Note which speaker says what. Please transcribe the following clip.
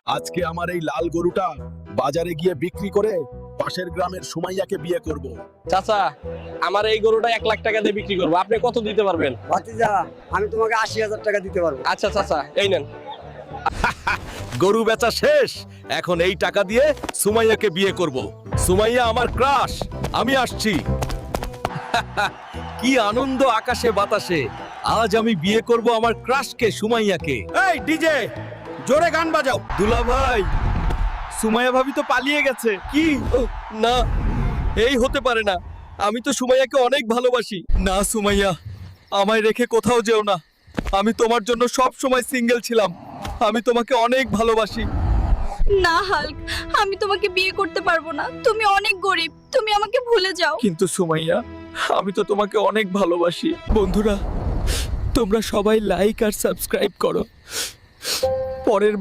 Speaker 1: আজকে আমার এই লাল গরুটা বাজারে গিয়ে বিক্রি করে পাশের গ্রামের সুমাইয়াকে বিয়ে করব।
Speaker 2: চাচা, আমার এই গরুটা 1 লাখ টাকা দিয়ে বিক্রি করবো, আপনি কত দিতে পারবেন?
Speaker 3: ভাতিজা, আমি তোমাকে 80,000 টাকা দিতে পারবো।
Speaker 2: আচ্ছা চাচা, এই নেন।
Speaker 1: গরু বেচা শেষ, এখন এই টাকা দিয়ে সুমাইয়াকে বিয়ে করব। সুমাইয়া আমার ক্রাশ, আমি আসছি। কি আনন্দ আকাশে বাতাসে, আজ আমি বিয়ে করব আমার ক্রাশকে, সুমাইয়াকে। এই ডিজে, জোরে গান বাজাও। দুলা ভাই, সুমাইয়া ভাবি তো পালিয়ে গেছে। কি? না, এই হতে পারে না, আমি তো সুমাইয়াকে অনেক ভালোবাসি। না সুমাইয়া, আমায় রেখে কোথাও যেও না, আমি তোমার জন্য সব সময় সিঙ্গেল ছিলাম, আমি তোমাকে অনেক ভালোবাসি।
Speaker 4: না হাল্ক, আমি তোমাকে বিয়ে করতে পারবো না, তুমি অনেক গরিব, তুমি আমাকে ভুলে যাও।
Speaker 1: কিন্তু সুমাইয়া, আমি তো তোমাকে অনেক ভালোবাসি। বন্ধুরা, তোমরা সবাই লাইক আর সাবস্ক্রাইব করো। পরের